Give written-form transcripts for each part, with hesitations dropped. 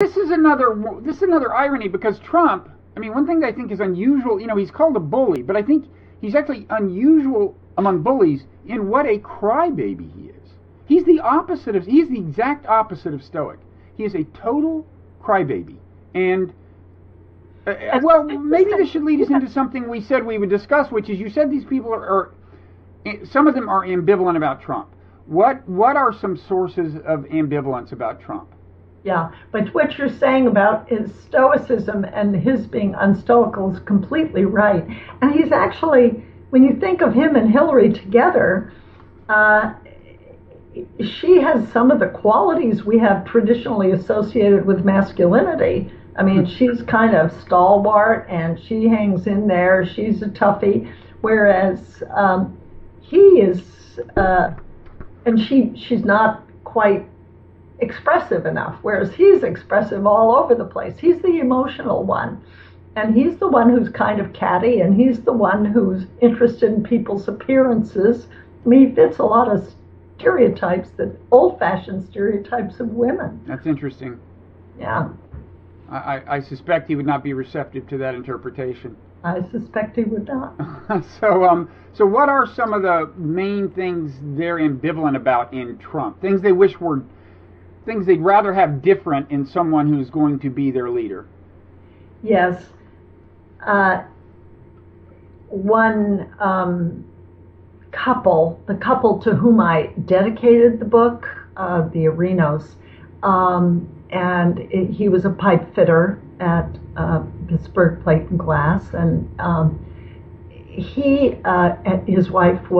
This is another irony because Trump. I mean, one thing that I think is unusual. He's called a bully, but I think he's actually unusual among bullies in what a crybaby he is. He's the exact opposite of stoic. He is a total crybaby, and well, maybe this should lead us into something we said we would discuss, which is you said these people are some of them are ambivalent about Trump. What are some sources of ambivalence about Trump? Yeah, but what you're saying about his stoicism and his being unstoical is completely right. And he's actually, when you think of him and Hillary together, she has some of the qualities we have traditionally associated with masculinity. I mean, she's kind of stalwart and she hangs in there. She's a toughie, whereas he is, and she's not quite expressive enough, whereas he's expressive all over the place. He's the emotional one, and he's the one who's kind of catty, and he's the one who's interested in people's appearances. I mean, he fits a lot of stereotypes, that old-fashioned stereotypes of women. That's interesting. Yeah. I suspect he would not be receptive to that interpretation. I suspect he would not. So what are some of the main things they're ambivalent about in Trump? Things they'd rather have different in someone who's going to be their leader? Yes. One couple, the couple to whom I dedicated the book, the Arenos, and he was a pipe fitter at Pittsburgh Plate and Glass, and his wife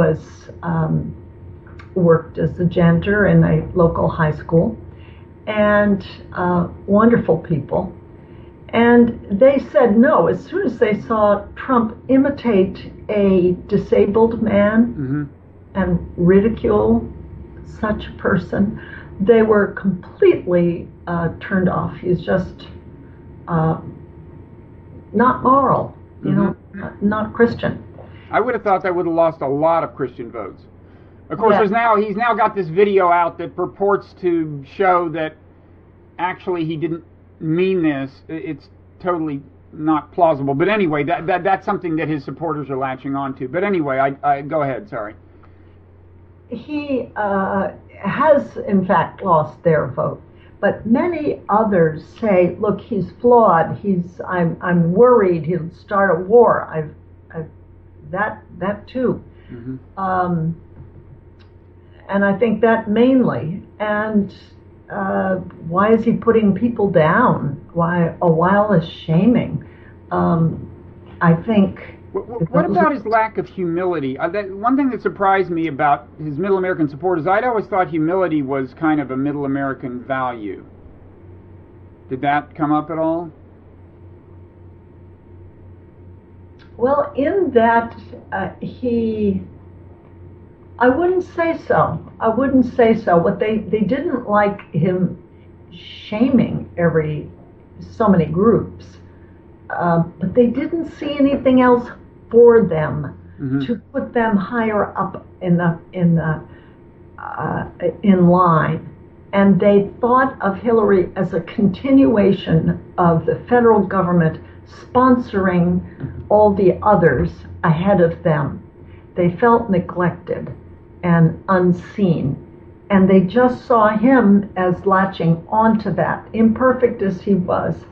worked as a janitor in a local high school, and wonderful people. And they said no. As soon as they saw Trump imitate a disabled man and ridicule such a person, they were completely turned off. He's just not moral, not Christian. I would have thought that would have lost a lot of Christian votes. Of course, he's now got this video out that purports to show that actually he didn't mean this. It's totally not plausible. But anyway, that's something that his supporters are latching onto. But anyway, I go ahead. Sorry. He has, in fact, lost their vote. But many others say, look, he's flawed. I'm worried he'll start a war. That too. And I think that mainly. And why is he putting people down? Why a wireless shaming? I think. What about his lack of humility? One thing that surprised me about his Middle American supporters, I'd always thought humility was kind of a Middle American value. Did that come up at all? Well, in that I wouldn't say so. What they didn't like him shaming so many groups, but they didn't see anything else for them to put them higher up in line. And they thought of Hillary as a continuation of the federal government sponsoring all the others ahead of them. They felt neglected and unseen, and they just saw him as latching onto that, imperfect as he was,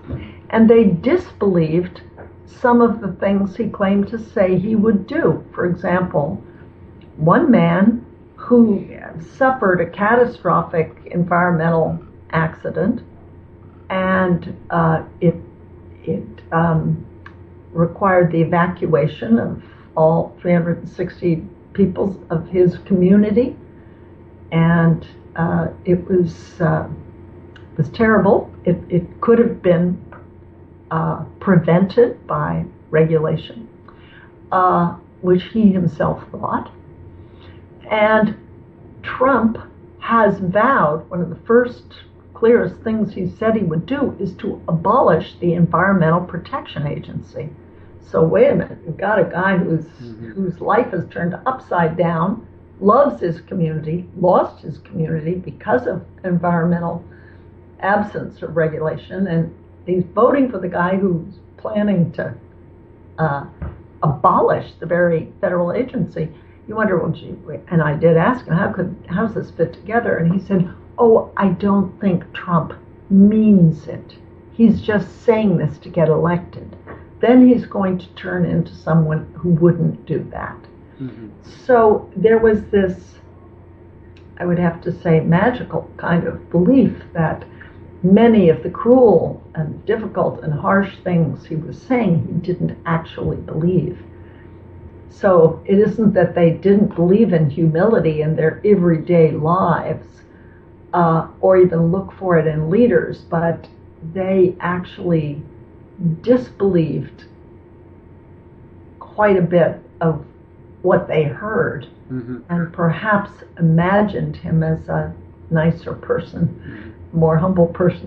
and they disbelieved some of the things he claimed to say he would do. For example, one man who suffered a catastrophic environmental accident, and it required the evacuation of all 360 people of his community, and it was terrible. It could have been prevented by regulation, which he himself thought. And Trump has vowed, one of the first clearest things he said he would do is to abolish the Environmental Protection Agency. So wait a minute, you've got a guy whose life has turned upside down, loves his community, lost his community because of environmental absence of regulation, and he's voting for the guy who's planning to abolish the very federal agency. You wonder, well, gee, and I did ask him, how's this fit together? And he said, oh, I don't think Trump means it. He's just saying this to get elected. Then he's going to turn into someone who wouldn't do that. Mm-hmm. So there was this, I would have to say, magical kind of belief that many of the cruel and difficult and harsh things he was saying, he didn't actually believe. So it isn't that they didn't believe in humility in their everyday lives, or even look for it in leaders, but they actually disbelieved quite a bit of what they heard, mm-hmm. and perhaps imagined him as a nicer person, more humble person.